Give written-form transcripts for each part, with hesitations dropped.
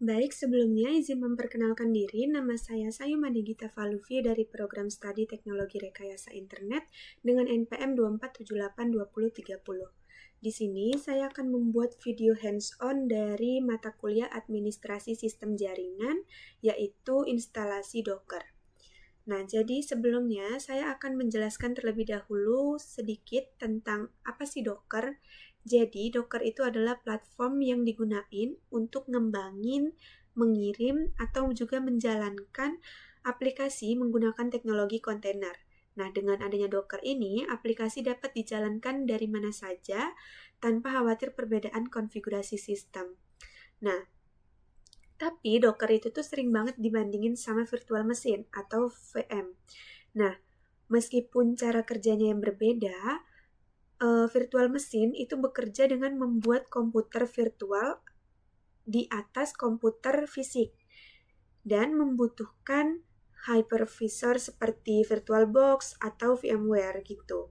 Baik, sebelumnya izin memperkenalkan diri, nama saya Sayuma Digita Valuvi dari Program Studi Teknologi Rekayasa Internet dengan NPM 24782030. Di sini saya akan membuat video hands-on dari mata kuliah Administrasi Sistem Jaringan, yaitu instalasi Docker. Nah, jadi sebelumnya saya akan menjelaskan terlebih dahulu sedikit tentang apa sih Docker. Jadi, Docker itu adalah platform yang digunain untuk ngembangin, mengirim, atau juga menjalankan aplikasi menggunakan teknologi kontainer. Nah, dengan adanya Docker ini, aplikasi dapat dijalankan dari mana saja tanpa khawatir perbedaan konfigurasi sistem. Nah, tapi Docker itu tuh sering banget dibandingin sama virtual machine atau VM. Nah, meskipun cara kerjanya yang berbeda, virtual machine itu bekerja dengan membuat komputer virtual di atas komputer fisik dan membutuhkan hypervisor seperti VirtualBox atau VMware gitu.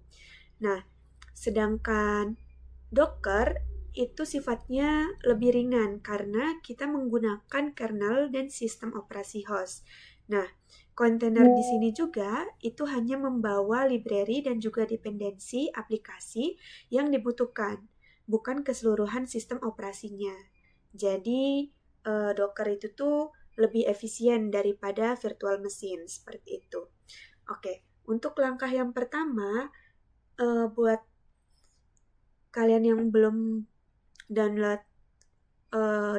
Nah, sedangkan Docker itu sifatnya lebih ringan karena kita menggunakan kernel dan sistem operasi host. Nah, kontainer di sini juga itu hanya membawa library dan juga dependensi aplikasi yang dibutuhkan, bukan keseluruhan sistem operasinya. Jadi, Docker itu tuh lebih efisien daripada virtual machine seperti itu. Oke, untuk langkah yang pertama, buat kalian yang belum download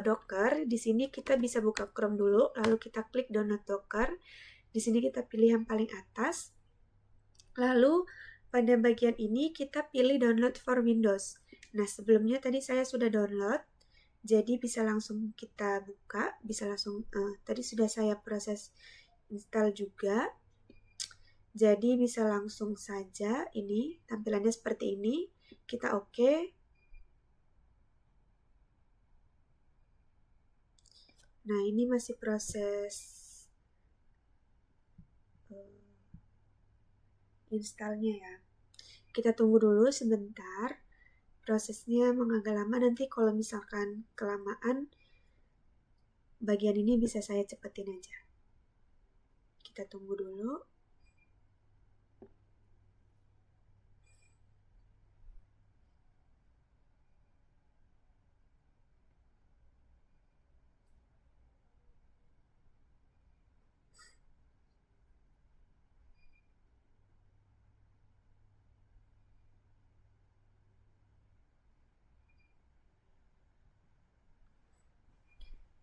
Docker, di sini kita bisa buka Chrome dulu, lalu kita klik download Docker. Di sini kita pilih yang paling atas. Lalu pada bagian ini kita pilih download for Windows. Nah, sebelumnya tadi saya sudah download, jadi bisa langsung kita buka, bisa langsung tadi sudah saya proses install juga. Jadi bisa langsung saja ini tampilannya seperti ini. Kita oke. Nah, ini masih proses installnya ya. Kita tunggu dulu sebentar. Prosesnya agak lama, nanti kalau misalkan kelamaan, bagian ini bisa saya cepetin aja. Kita tunggu dulu.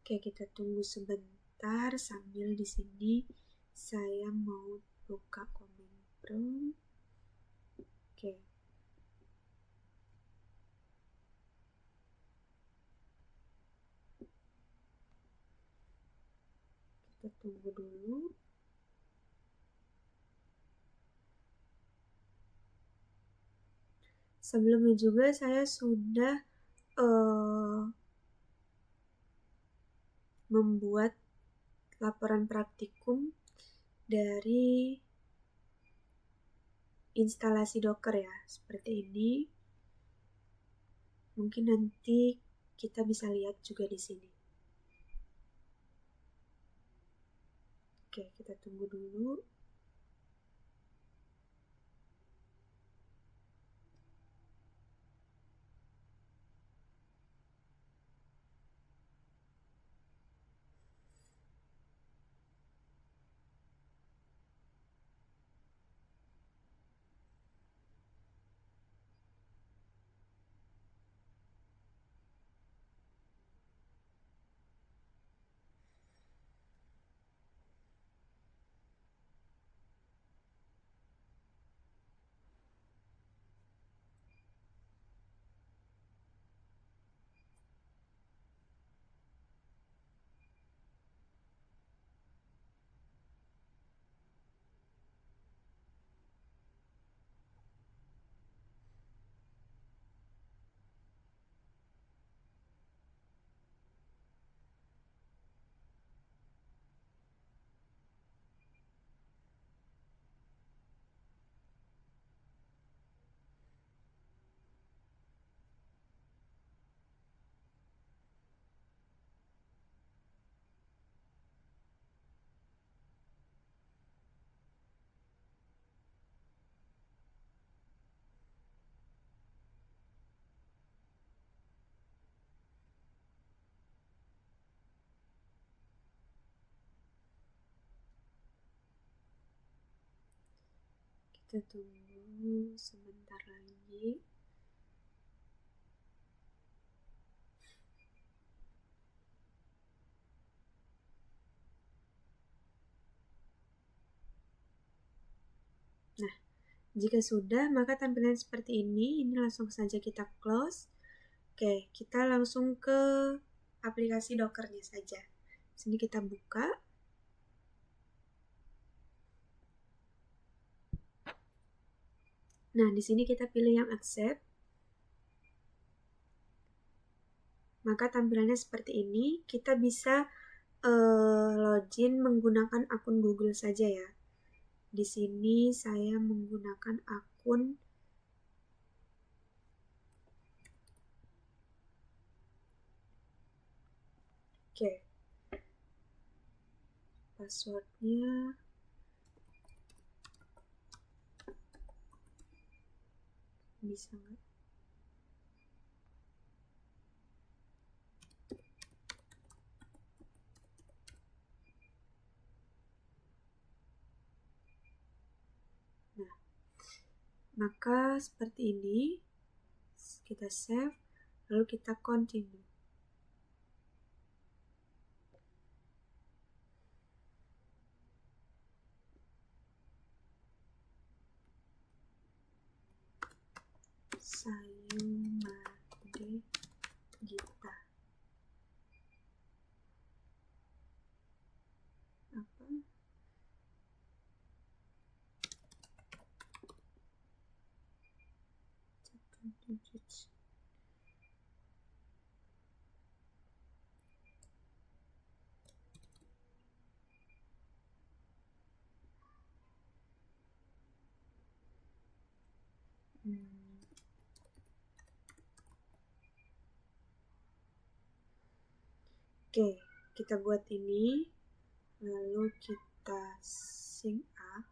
Oke, kita tunggu sebentar sambil di sini saya mau buka command prompt. Oke. Kita tunggu dulu. Sebelumnya juga saya sudah membuat laporan praktikum dari instalasi Docker ya, seperti ini. Mungkin nanti kita bisa lihat juga di sini. Oke, kita tunggu dulu. Kita tunggu sebentar lagi. Nah, jika sudah, maka tampilan seperti ini. Ini langsung saja kita close. Oke, kita langsung ke aplikasi Dockernya saja. Sini kita buka. Nah, di sini kita pilih yang accept. Maka tampilannya seperti ini. Kita bisa login menggunakan akun Google saja ya. Di sini saya menggunakan akun passwordnya bisa nggak? Nah, maka seperti ini kita save, lalu kita continue. Sayumade Gita. Apa? Oke, kita buat ini, lalu kita sync up.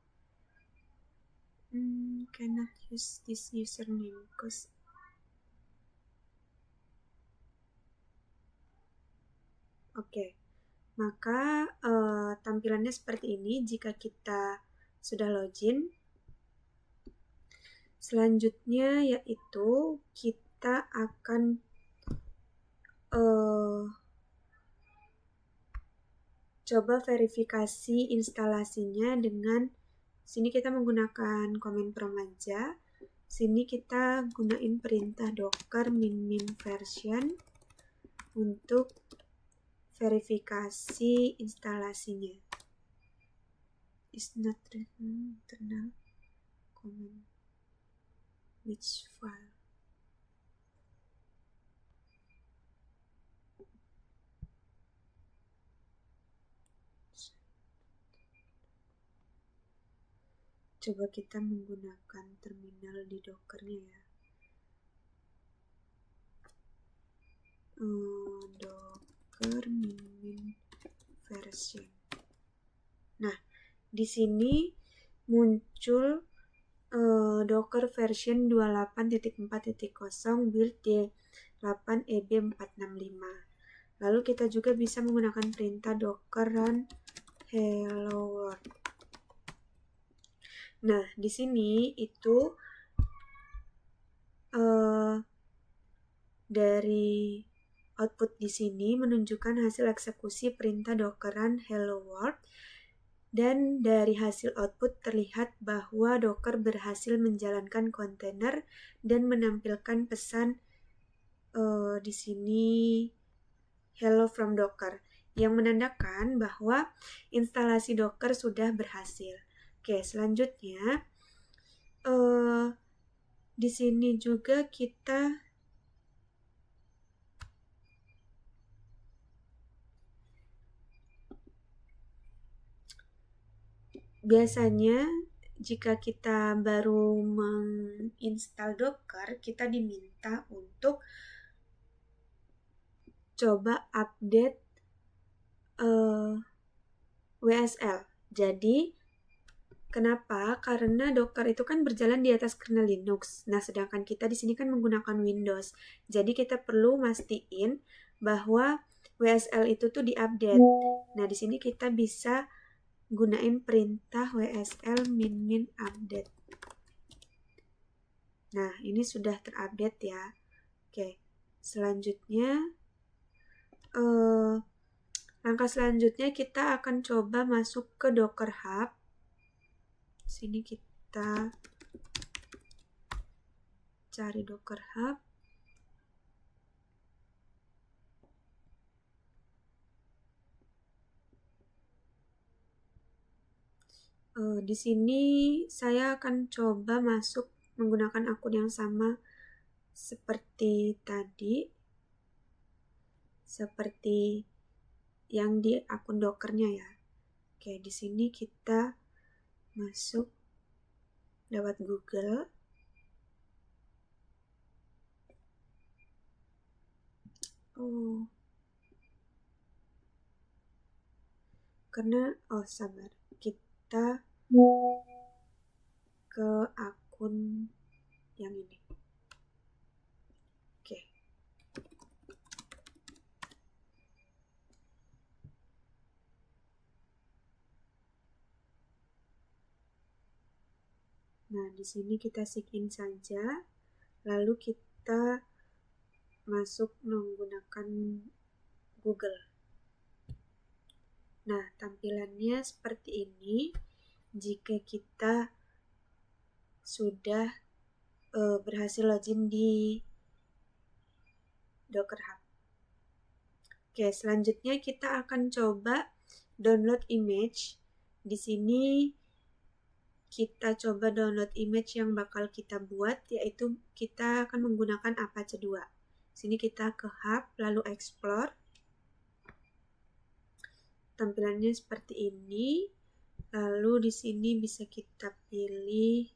Cannot use this username because Oke, maka tampilannya seperti ini jika kita sudah login. Selanjutnya yaitu kita akan coba verifikasi instalasinya dengan sini kita menggunakan command prompt aja. Sini kita gunain perintah docker min version untuk verifikasi instalasinya. Is not internal command which file. Coba kita menggunakan terminal di Dockernya ya. Docker min version. Nah, di sini muncul Docker version 28.4.0 build D8EB465. Lalu kita juga bisa menggunakan perintah docker run hello world. Nah, di sini itu dari output di sini menunjukkan hasil eksekusi perintah docker run hello world, dan dari hasil output terlihat bahwa Docker berhasil menjalankan kontainer dan menampilkan pesan di sini hello from Docker yang menandakan bahwa instalasi Docker sudah berhasil. Oke, selanjutnya di sini juga kita biasanya jika kita baru menginstal Docker, kita diminta untuk coba update WSL. Jadi, kenapa? Karena Docker itu kan berjalan di atas kernel Linux. Nah, sedangkan kita di sini kan menggunakan Windows. Jadi, kita perlu mastiin bahwa WSL itu tuh diupdate. Nah, di sini kita bisa gunain perintah WSL min update. Nah, ini sudah terupdate ya. Oke, selanjutnya langkah selanjutnya kita akan coba masuk ke Docker Hub. Sini kita cari Docker Hub. Di sini saya akan coba masuk menggunakan akun yang sama seperti tadi, seperti yang di akun Dockernya ya. Oke, di sini kita masuk lewat Google. Sabar, kita ke akun yang ini. Oke. Nah, di sini kita sign in saja, lalu kita masuk menggunakan Google. Nah, tampilannya seperti ini jika kita sudah berhasil login di Docker Hub. Oke, selanjutnya kita akan coba download image. Di sini kita coba download image yang bakal kita buat, yaitu kita akan menggunakan Apache 2. Sini kita ke Hub, lalu Explore. Tampilannya seperti ini. Lalu di sini bisa kita pilih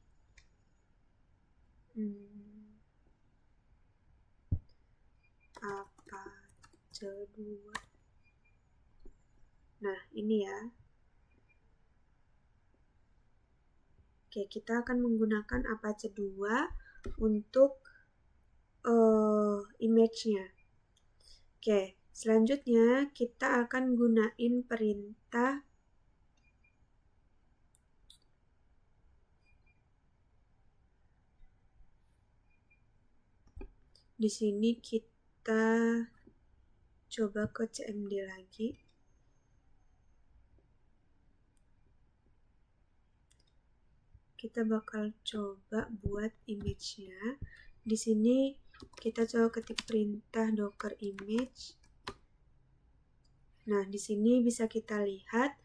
Apache 2. Nah, ini ya. Oke, kita akan menggunakan Apache 2 untuk image-nya. Oke, selanjutnya kita akan gunain perintah di sini. Kita coba ke cmd lagi. Kita bakal coba buat image-nya. Di sini kita coba ketik perintah docker image. Nah, di sini bisa kita lihat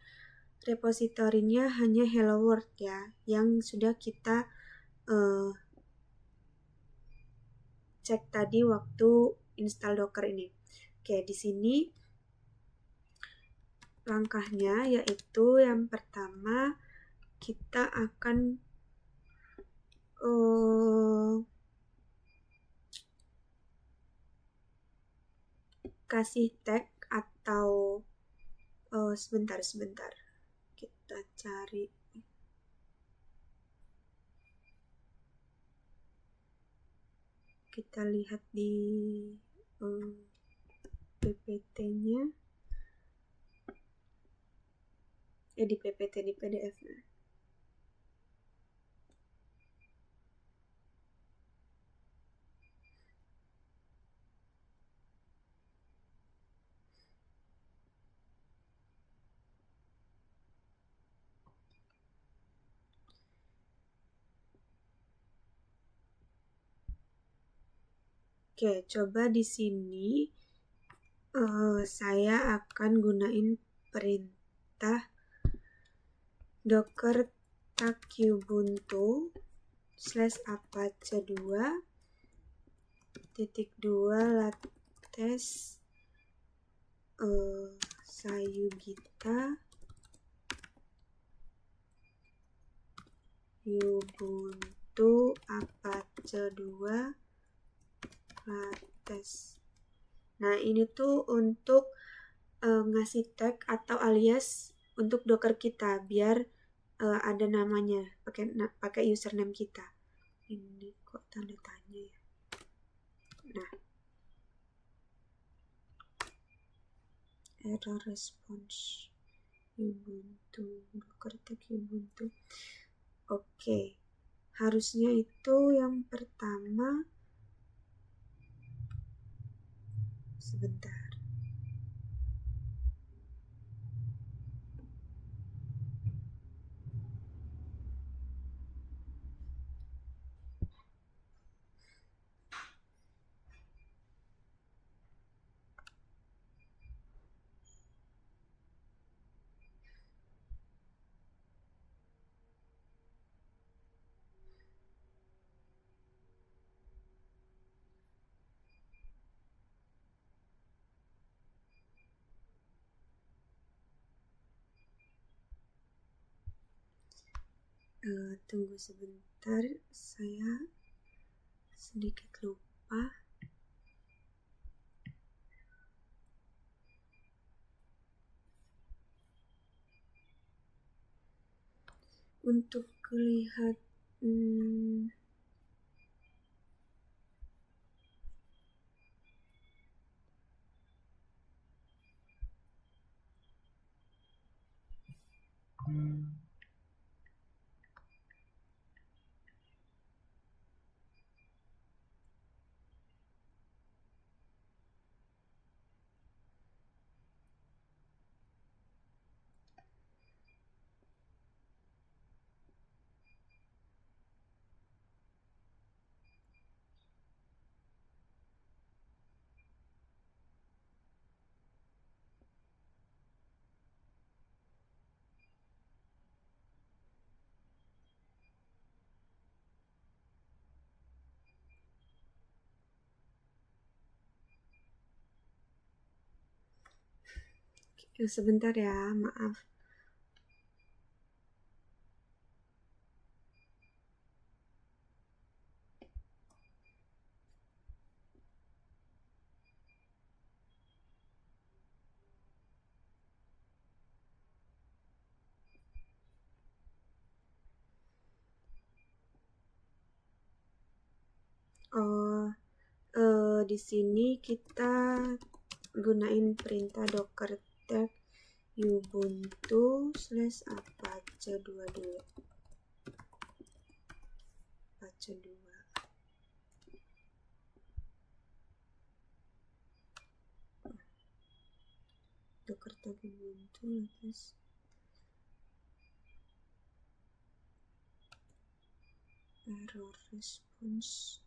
repositorinya hanya hello world ya, yang sudah kita cek tadi waktu install Docker ini. Oke, di sini langkahnya yaitu yang pertama kita akan kasih tag atau sebentar kita cari. Kita lihat di PPT-nya, di PPT di PDF-nya. Oke, coba di sini saya akan gunain perintah docker takubuntu /apache 2.2 lattes sayugita ubuntu apache 2 lattes. Nah, ini tuh untuk ngasih tag atau alias untuk docker kita biar ada namanya, pakai username kita. Ini kok tanda tanya ya. Nah, error response ubuntu docker tag ubuntu. Oke, Harusnya itu yang pertama, sebentar. Tunggu sebentar, saya sedikit lupa. Untuk lihat sebentar ya, maaf. Di sini kita gunain perintah docker tag ubuntu /apache 22 apache 2. Docker tag ubuntu terus error response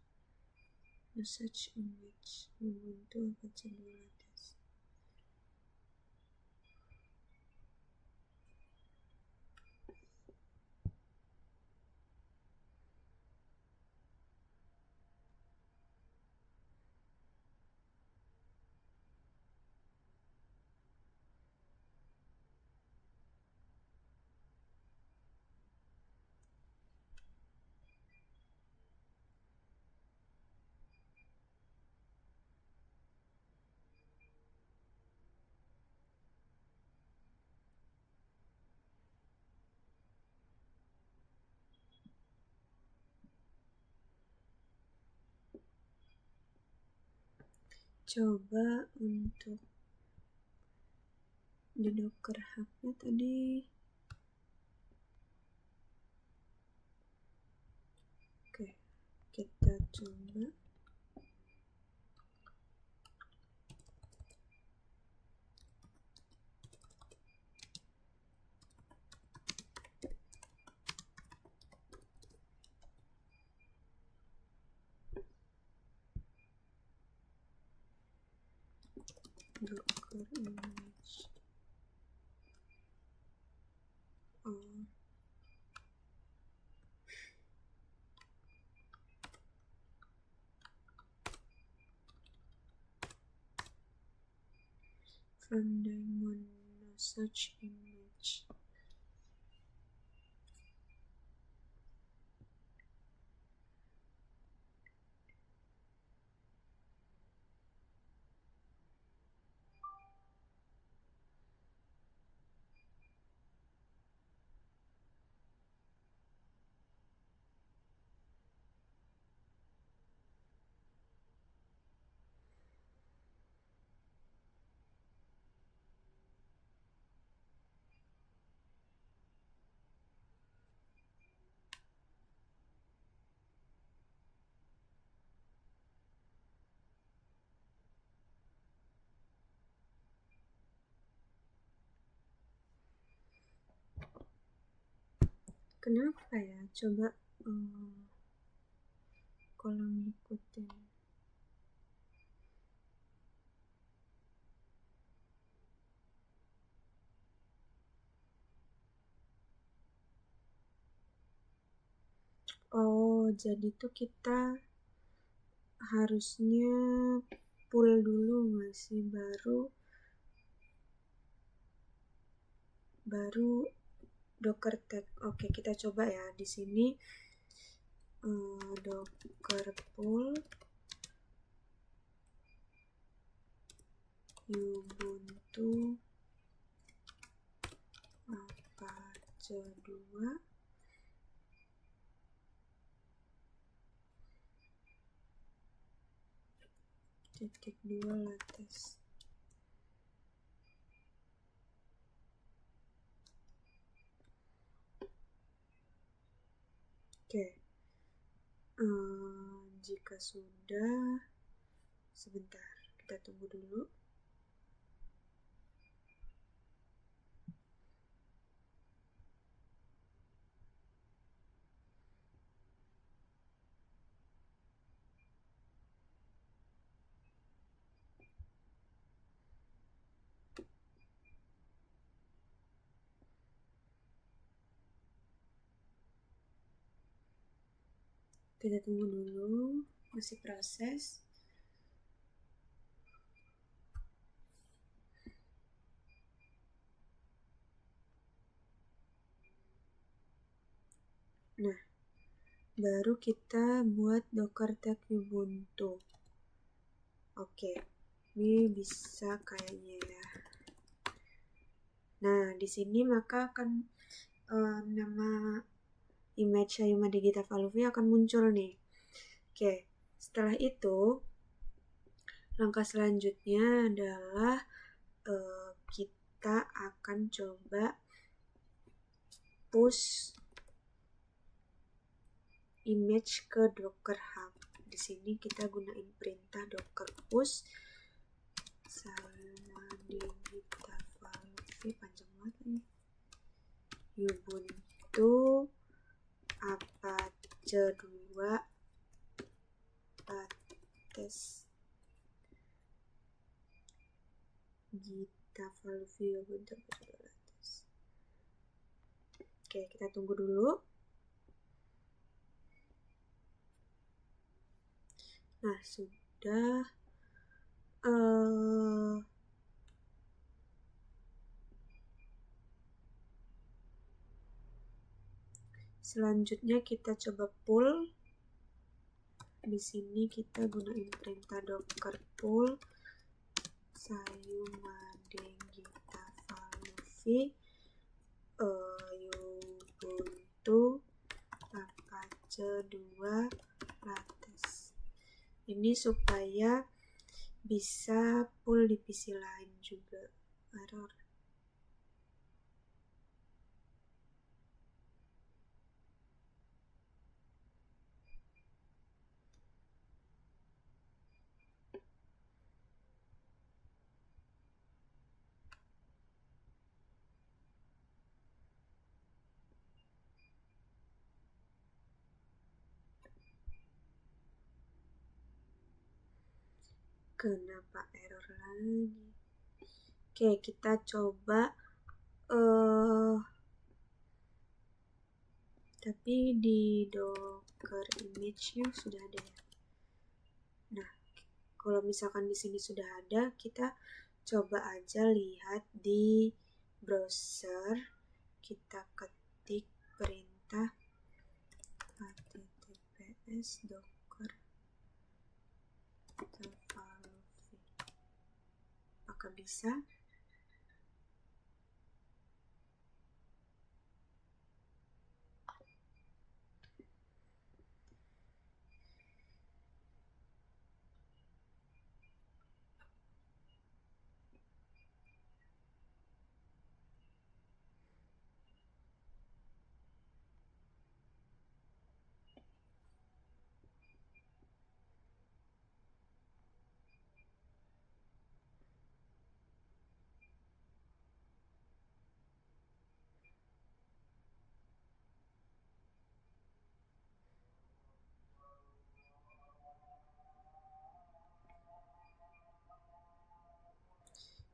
message image ubuntu apache 2 test. Coba untuk di Docker Hub-nya tadi. Oke, kita coba. Docker image. From daemon search image. Kenapa ya? Coba kolom ikutin. Oh, jadi tuh kita harusnya pull dulu nggak sih, baru docker tag. Oke, kita coba ya di sini docker pull ubuntu apache 2 titik 2 latest. Oke, jika sudah, sebentar, kita tunggu dulu. Kita tunggu dulu, masih proses. Nah, baru kita buat docker tag ubuntu. Oke, ini bisa kayaknya ya. Nah, di sini maka akan nama image Sayuma Digita Valuvi akan muncul nih. Oke, setelah itu langkah selanjutnya adalah kita akan coba push image ke Docker Hub. Di sini kita gunain perintah docker push Sayuma Digita Valuvi, panjang banget nih, ubuntu apache 2 latest Gita Valuvi ubuntu apache 2 latest. Oke, kita tunggu dulu. Nah, sudah. Selanjutnya kita coba pull. Di sini kita gunain perintah docker pull Sayuma Digita Valuvi ubuntu apache 2 latest. Ini supaya bisa pull di PC lain juga. Error. Kenapa error lagi? Oke, kita coba tapi di docker image-nya sudah ada ya. Nah, kalau misalkan di sini sudah ada, kita coba aja lihat di browser. Kita ketik perintah https docker Valuvi. Apakah bisa?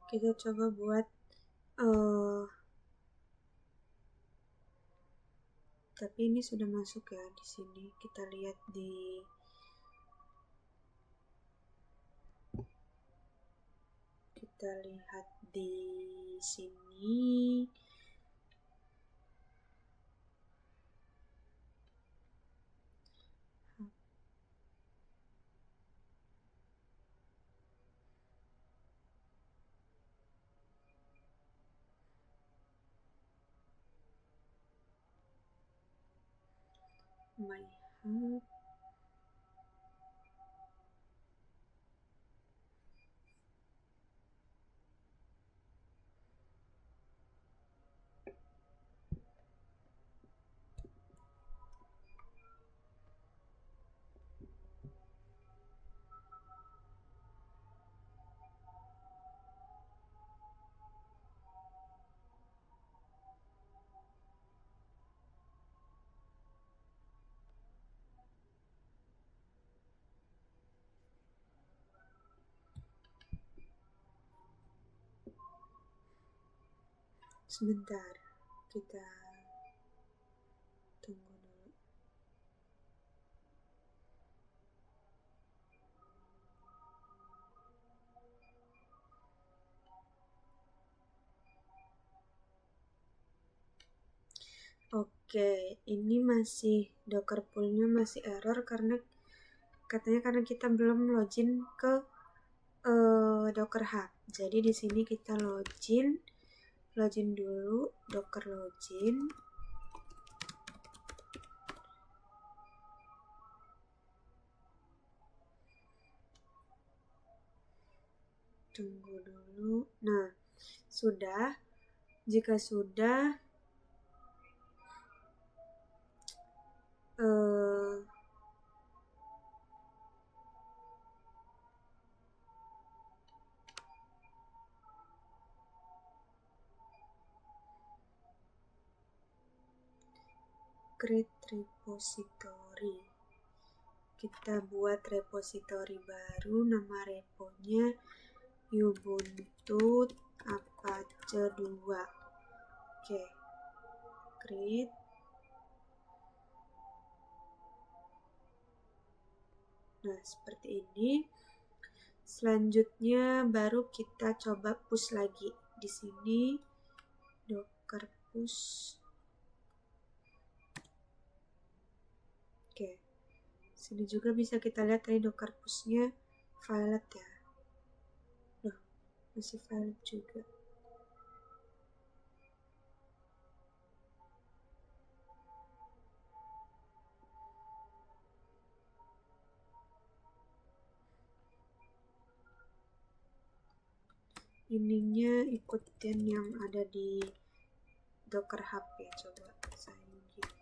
kita coba buat tapi ini sudah masuk ya di sini. Kita lihat di sini. My Hub. Sebentar, kita tunggu dulu. Oke, ini masih Docker pool-nya masih error karena kita belum login ke Docker Hub. Jadi di sini kita login dulu, Docker login. Tunggu dulu. Nah, sudah. Jika sudah, create repository. Kita buat repository baru, nama reponya Ubuntu Apache 2. Oke. Create. Nah, seperti ini. Selanjutnya baru kita coba push lagi. Di sini Docker push. Oke. Sini juga bisa kita lihat tadi Docker push-nya valid ya. Loh, masih valid juga. Ininya ikutin yang ada di Docker Hub ya, coba saya gitu.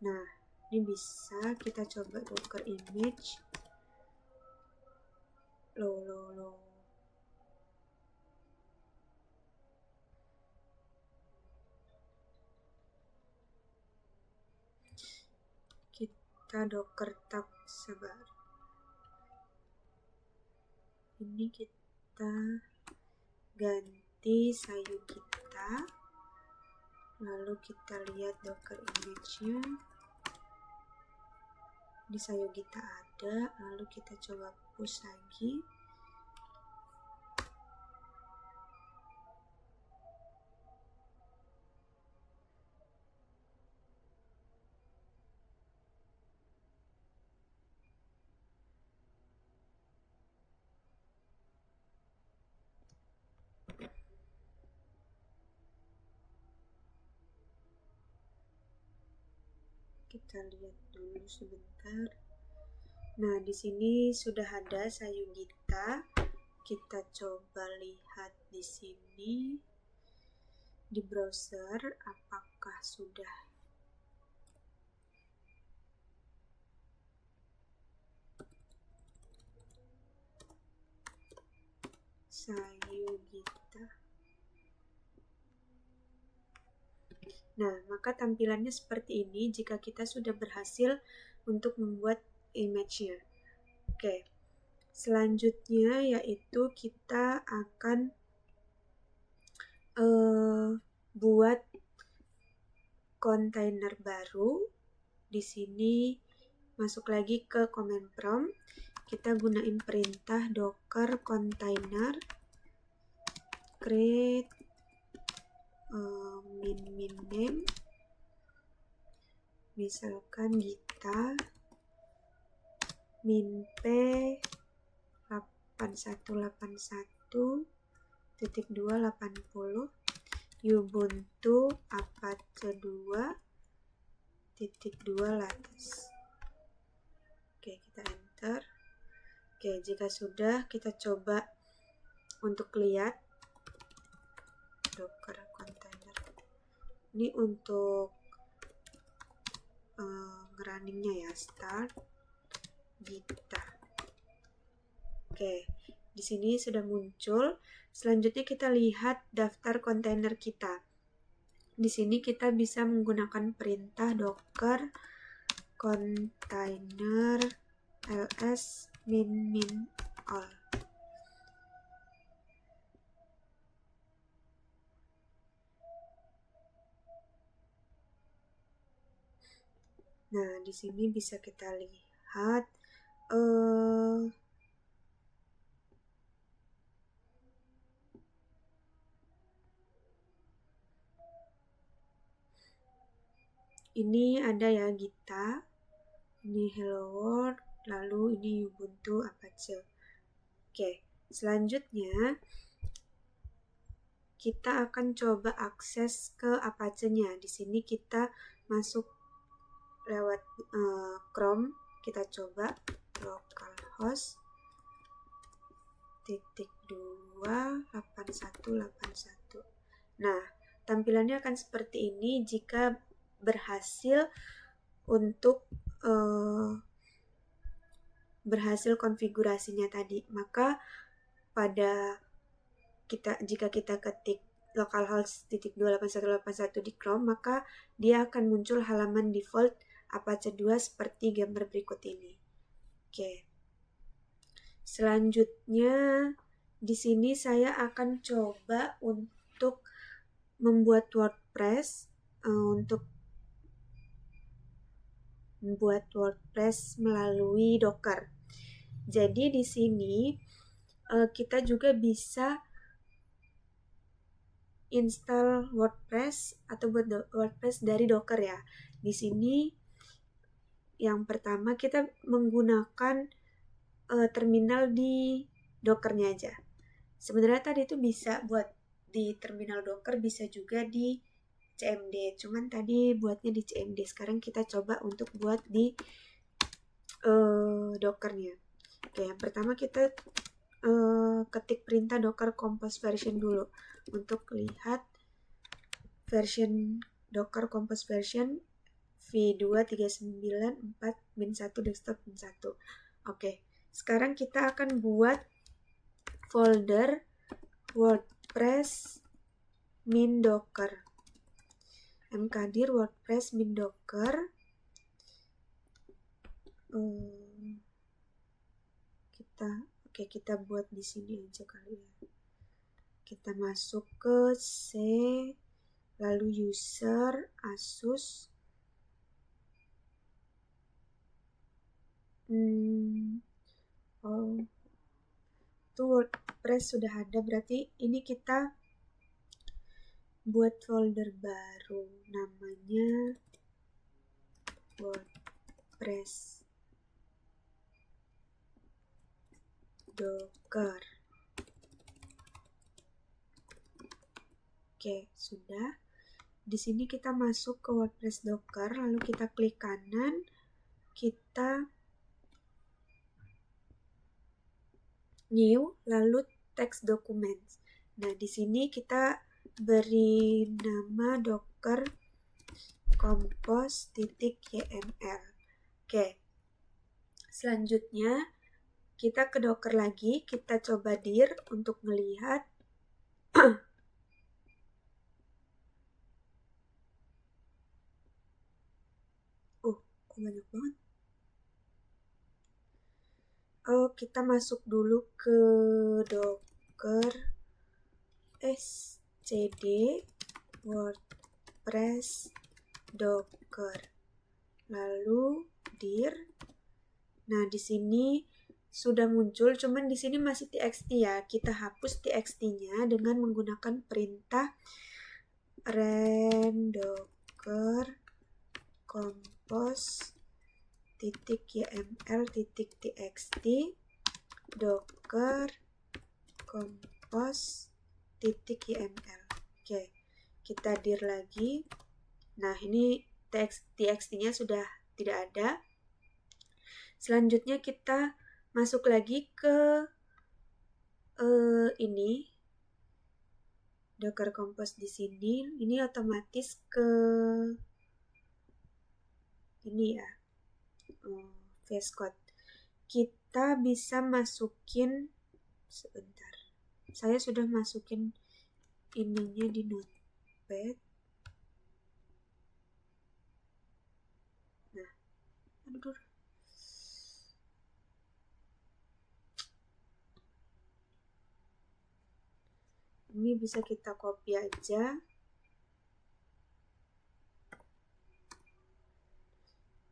Nah, ini bisa kita coba Docker image. Loh. Kita Docker tab sabar. Ini kita ganti sayu kita. Lalu kita lihat Docker image-nya. Di sayu kita ada, lalu kita coba push lagi. Kita lihat dulu sebentar. Nah, di sini sudah ada sayu kita. Kita coba lihat di sini di browser apakah sudah sayu kita. Nah, maka tampilannya seperti ini jika kita sudah berhasil untuk membuat image-nya. Oke. Selanjutnya yaitu kita akan buat kontainer baru. Di sini masuk lagi ke command prompt. Kita gunain perintah docker container create min name, misalkan Gita min p 8181.280 Ubuntu Apache 2.2 latest. Oke, kita enter. Oke, jika sudah, kita coba untuk lihat docker container. Ini untuk runningnya ya, start Gita. Oke, di sini sudah muncul. Selanjutnya kita lihat daftar kontainer kita. Di sini kita bisa menggunakan perintah docker container ls min all. Nah, di sini bisa kita lihat ini ada ya Gita, ini Hello World, lalu ini Ubuntu Apache. Oke, selanjutnya kita akan coba akses ke Apache-nya. Di sini kita masuk lewat Chrome, kita coba localhost /28181. Nah, tampilannya akan seperti ini jika berhasil untuk berhasil konfigurasinya tadi. Maka jika kita ketik localhost /28181 di Chrome, maka dia akan muncul halaman default Apache 2 seperti gambar berikut ini. Oke. Selanjutnya di sini saya akan coba untuk membuat WordPress melalui Docker. Jadi di sini kita juga bisa install WordPress atau buat WordPress dari Docker ya. Di sini yang pertama kita menggunakan terminal di Dockernya aja. Sebenarnya tadi itu bisa buat di terminal Docker, bisa juga di CMD. Cuman tadi buatnya di CMD. Sekarang kita coba untuk buat di Dockernya. Oke, yang pertama kita ketik perintah docker compose version dulu untuk lihat version docker compose version v2.39.4-1 desktop min 1. Oke, sekarang kita akan buat folder WordPress min docker, mkdir WordPress min docker. Kita buat di sini aja kali ya. Kita masuk ke C, lalu user, Asus. Itu WordPress sudah ada, berarti ini kita buat folder baru, namanya WordPress Docker. Oke, sudah. Di sini kita masuk ke WordPress Docker, lalu kita klik kanan, kita new, lalu text documents. Nah, di sini kita beri nama docker compose.yml. Oke. Selanjutnya kita ke Docker lagi, kita coba dir untuk melihat kok banyak banget. Kita masuk dulu ke Docker scd WordPress Docker, lalu dir. Nah, di sini sudah muncul, cuman di sini masih txt ya. Kita hapus txt-nya dengan menggunakan perintah ren docker compose .yml.txt docker compose .yml. Oke, kita dir lagi. Nah, ini txt-nya sudah tidak ada. Selanjutnya kita masuk lagi ke ini Docker Compose di sini. Ini otomatis ke ini ya, VS Code. Kita bisa masukin, sebentar, saya sudah masukin ininya di Notepad. Nah, aduh, ini bisa kita copy aja.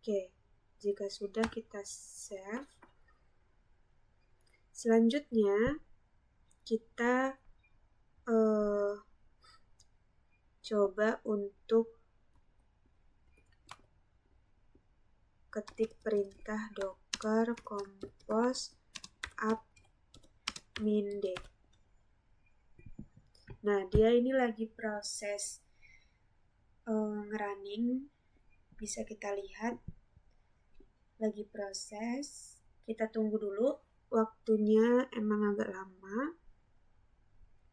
Oke, jika sudah kita save. Selanjutnya kita coba untuk ketik perintah docker compose admin-d. Nah, dia ini lagi proses ngerunning, bisa kita lihat lagi proses. Kita tunggu dulu, waktunya emang agak lama,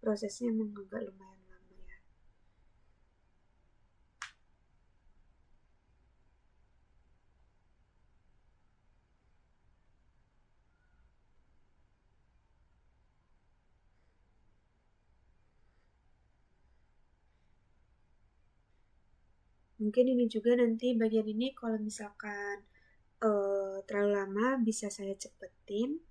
prosesnya emang agak lumayan lama ya. Mungkin ini juga nanti bagian ini kalau misalkan terlalu lama bisa saya cepetin.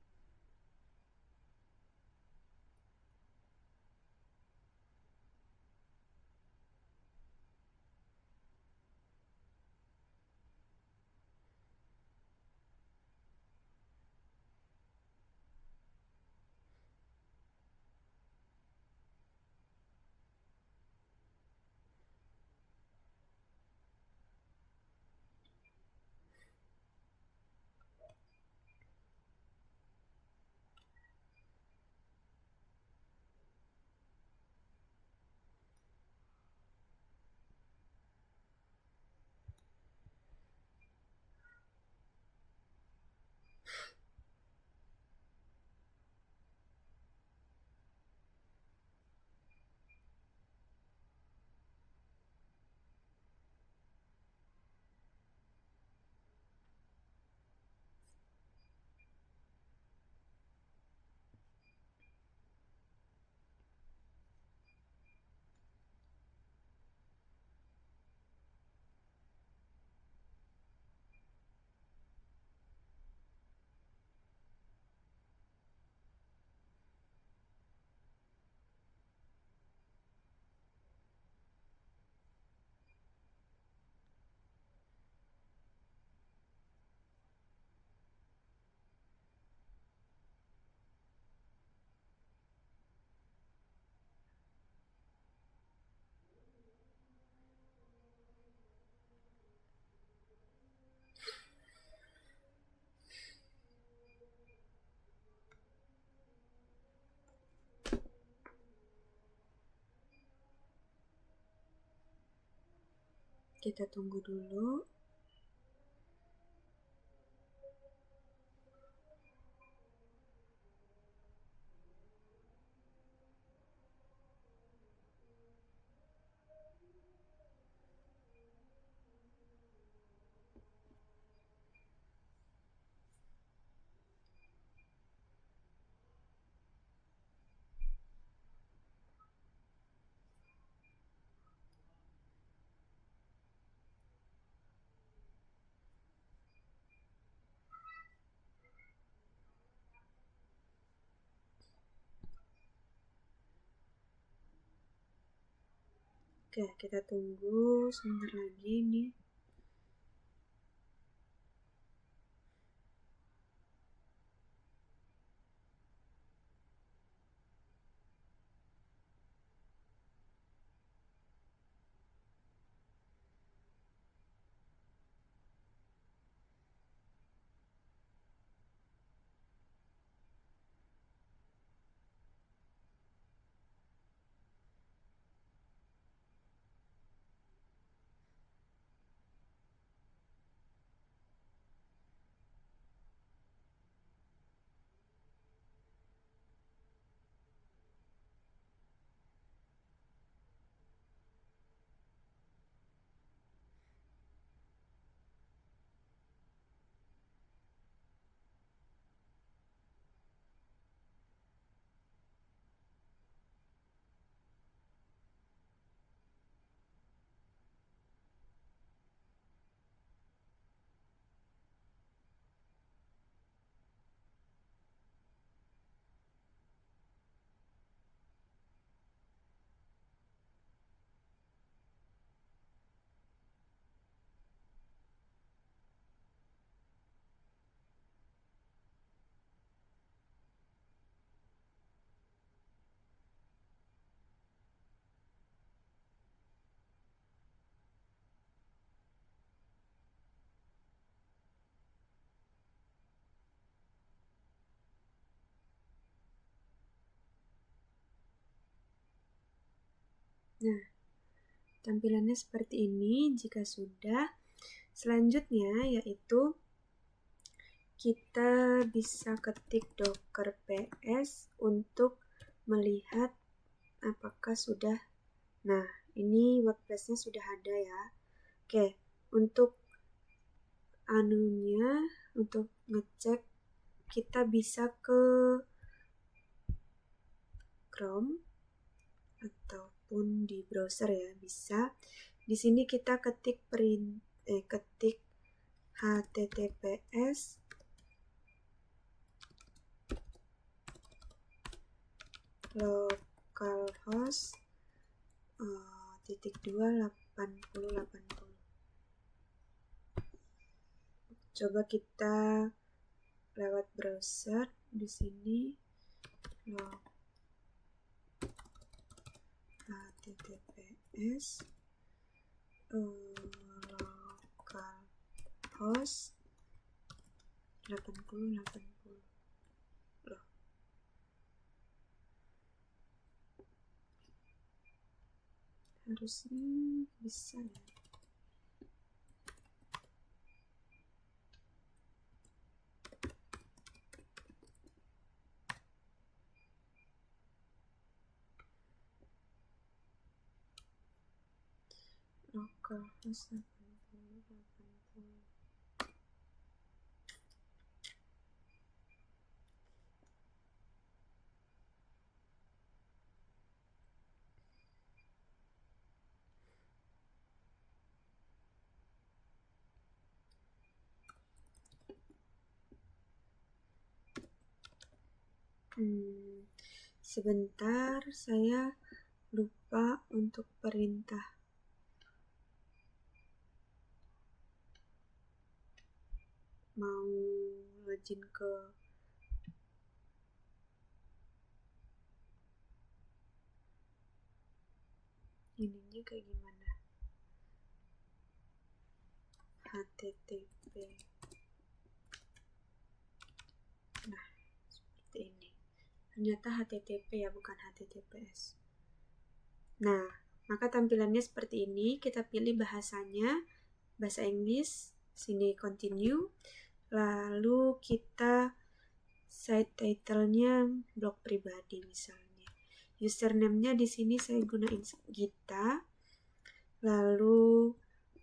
Kita tunggu dulu. Oke, kita tunggu sebentar lagi nih. Nah, tampilannya seperti ini jika sudah. Selanjutnya yaitu kita bisa ketik docker ps untuk melihat apakah sudah. Nah, ini WordPress-nya sudah ada ya. Oke, untuk untuk ngecek kita bisa ke Chrome ataupun di browser ya, bisa. Di sini kita ketik https localhost /28080. Coba kita lewat browser di sini https localhost 8080. Harusnya bisa ya. Localhost 8080. Sebentar, saya lupa untuk perintah. Mau login ke ininya kayak gimana? HTTP. Nah, seperti ini. Ternyata HTTP ya, bukan HTTPS. Nah, maka tampilannya seperti ini. Kita pilih bahasanya, bahasa Inggris, sini continue. Lalu kita site title-nya blog pribadi misalnya. Username-nya di sini saya gunain Gita. Lalu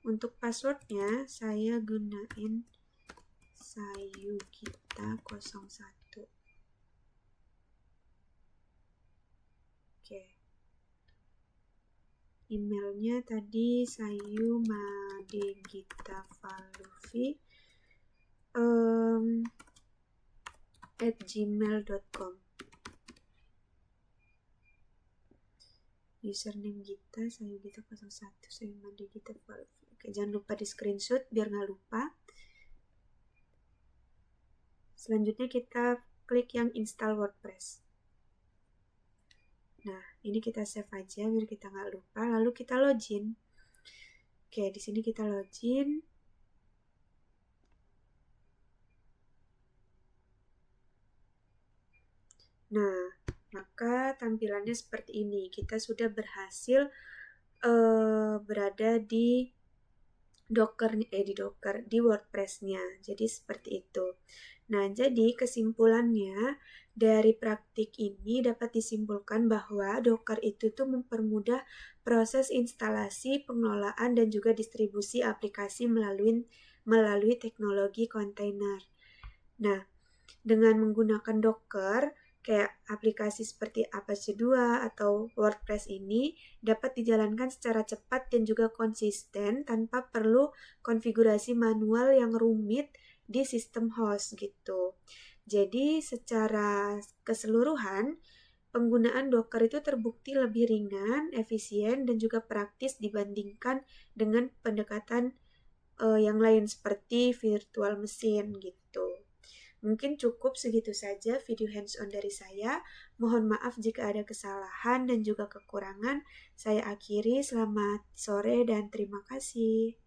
untuk password-nya saya gunain sayugita01. Oke. Emailnya tadi sayumadegitafalufi@gmail.com. Username Gita, saya Gita 01, saya Mandi Gita Valvi. Oke, jangan lupa di screenshot biar nggak lupa. Selanjutnya kita klik yang install WordPress. Nah, ini kita save aja biar kita nggak lupa. Lalu kita login. Oke, di sini kita login. Nah, maka tampilannya seperti ini. Kita sudah berhasil berada di di WordPress-nya. Jadi seperti itu. Nah, jadi kesimpulannya dari praktik ini dapat disimpulkan bahwa Docker itu tuh mempermudah proses instalasi, pengelolaan, dan juga distribusi aplikasi melalui teknologi kontainer. Nah, dengan menggunakan Docker, kayak aplikasi seperti Apache 2 atau WordPress ini dapat dijalankan secara cepat dan juga konsisten tanpa perlu konfigurasi manual yang rumit di sistem host gitu. Jadi secara keseluruhan penggunaan Docker itu terbukti lebih ringan, efisien, dan juga praktis dibandingkan dengan pendekatan yang lain seperti virtual machine gitu. Mungkin cukup segitu saja video hands-on dari saya. Mohon maaf jika ada kesalahan dan juga kekurangan. Saya akhiri, selamat sore dan terima kasih.